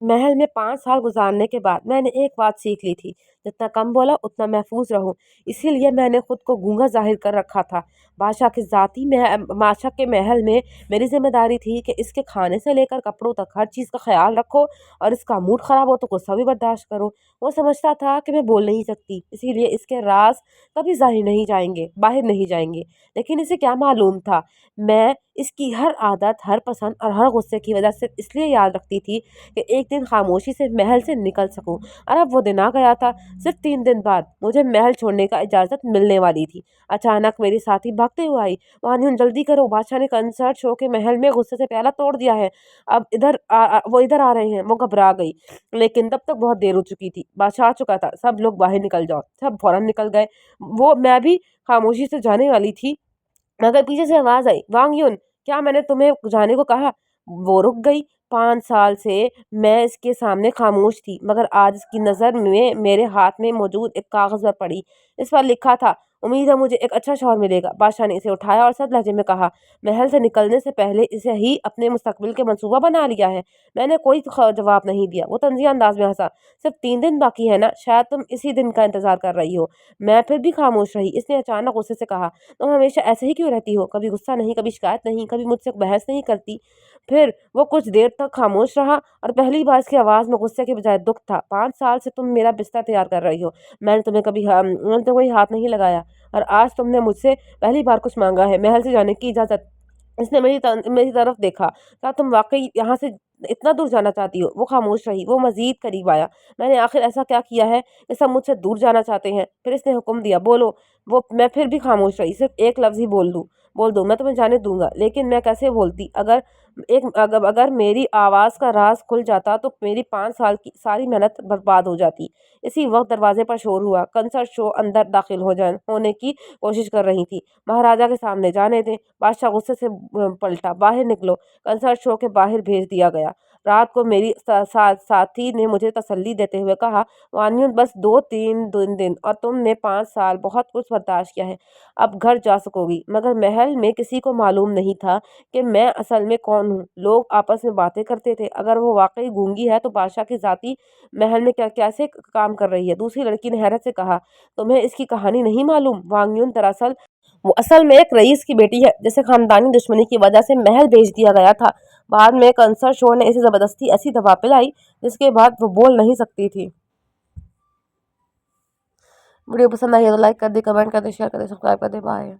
महल में 5 साल गुजारने के बाद मैंने एक बात सीख ली थी, जितना कम बोला उतना महफूज रहूं। इसीलिए मैंने खुद को गूंगा जाहिर कर रखा था। बादशाह के महल में मेरी जिम्मेदारी थी कि इसके खाने से लेकर कपड़ों तक हर चीज़ का ख्याल रखो, और इसका मूड खराब हो तो गुस्सा भी बर्दाश्त करो। वो समझता था कि मैं बोल नहीं सकती, इसीलिए इसके राज कभी जाहिर नहीं जाएंगे, बाहर नहीं जाएंगे। लेकिन इसे क्या मालूम था, मैं इसकी हर आदत, हर पसंद और हर गुस्से की वजह सिर्फ इसलिए याद रखती थी कि एक दिन खामोशी से महल से निकल सकूं। और अब वो दिन आ गया था। सिर्फ 3 दिन बाद मुझे महल छोड़ने का इजाज़त मिलने वाली थी। अचानक मेरी साथी भागते हुए आई, वानियन जल्दी करो, बादशाह ने कंसर्ट शो के महल में गुस्से से प्याला तोड़ दिया है। अब वो इधर आ रहे हैं। वो घबरा गई, लेकिन तब तक बहुत देर हो चुकी थी। बादशाह आ चुका था। सब लोग बाहर निकल जाओ। सब फौरन निकल गए। वो मैं भी खामोशी से जाने वाली थी, मगर पीछे से आवाज आई, वांग युन, क्या मैंने तुम्हें जाने को कहा? वो रुक गई। 5 साल से मैं इसके सामने खामोश थी, मगर आज इसकी नज़र में मेरे हाथ में मौजूद एक कागज़ पर पड़ी। इस पर लिखा था, उम्मीद है मुझे एक अच्छा शौहर मिलेगा। बादशाह ने इसे उठाया और सख्त लहजे में कहा, महल से निकलने से पहले इसे ही अपने मुस्तकबिल के मंसूबा बना लिया है। मैंने कोई जवाब नहीं दिया। वो तंजिया अंदाज में हंसा, सिर्फ 3 दिन बाकी है ना, शायद तुम इसी दिन का इंतजार कर रही हो। मैं फिर भी खामोश रही। इसने अचानक गुस्से से कहा, तुम हमेशा ऐसे ही क्यों रहती हो? कभी गुस्सा नहीं, कभी शिकायत नहीं, कभी मुझसे बहस नहीं करती। फिर वो कुछ देर तक खामोश रहा, और पहली बार इसकी आवाज़ में गुस्से के बजाय दुख था। 5 साल से तुम मेरा बिस्तर तैयार कर रही हो, मैंने तो कोई हाथ नहीं लगाया, और आज तुमने मुझसे पहली बार कुछ मांगा है, महल से जाने की इजाज़त। इसने मेरी तरफ देखा, क्या तुम वाकई यहाँ से इतना दूर जाना चाहती हो? वो खामोश रही। वो मजीद करीब आया, मैंने आखिर ऐसा क्या किया है कि सब मुझसे दूर जाना चाहते हैं? फिर इसने हुक्म दिया, बोलो। मैं फिर भी खामोश रही। सिर्फ एक लफ्ज़ ही बोल दो, मैं तुम्हें जाने दूंगा। लेकिन मैं कैसे बोलती? अगर मेरी आवाज़ का राज खुल जाता तो मेरी 5 साल की सारी मेहनत बर्बाद हो जाती। इसी वक्त दरवाजे पर शोर हुआ। कंसर्ट शो अंदर दाखिल होने की कोशिश कर रही थी। महाराजा के सामने जाने दें। बादशाह गुस्से से पलटा, बाहर निकलो। कंसर्ट शो के बाहर भेज दिया गया। रात को मेरी साथी ने मुझे तसल्ली देते हुए कहा, वानियन बस 2-3 दिन, और तुमने 5 साल बहुत कुछ बर्दाश्त किया है। अब घर जा सकोगी। मगर महल में किसी को मालूम नहीं था कि मैं असल में कौन हूँ। लोग आपस में बातें करते थे। अगर वो वाकई गूंगी है तो बादशाह की जाती महल में कैसे काम कर रही है? दूसरी लड़की ने हैरत से कहा, तुम्हें इसकी कहानी नहीं मालूम? वांग युन, दरअसल वो असल में एक रईस की बेटी है, जिसे खानदानी दुश्मनी की वजह से महल भेज दिया गया था। बाद में कंसर्ट शो ने इसे जबरदस्ती ऐसी दवा पिलाई जिसके बाद वो बोल नहीं सकती थी। वीडियो पसंद आई है तो लाइक कर दे, कमेंट कर दे, शेयर कर दे, सब्सक्राइब कर दे। बाय।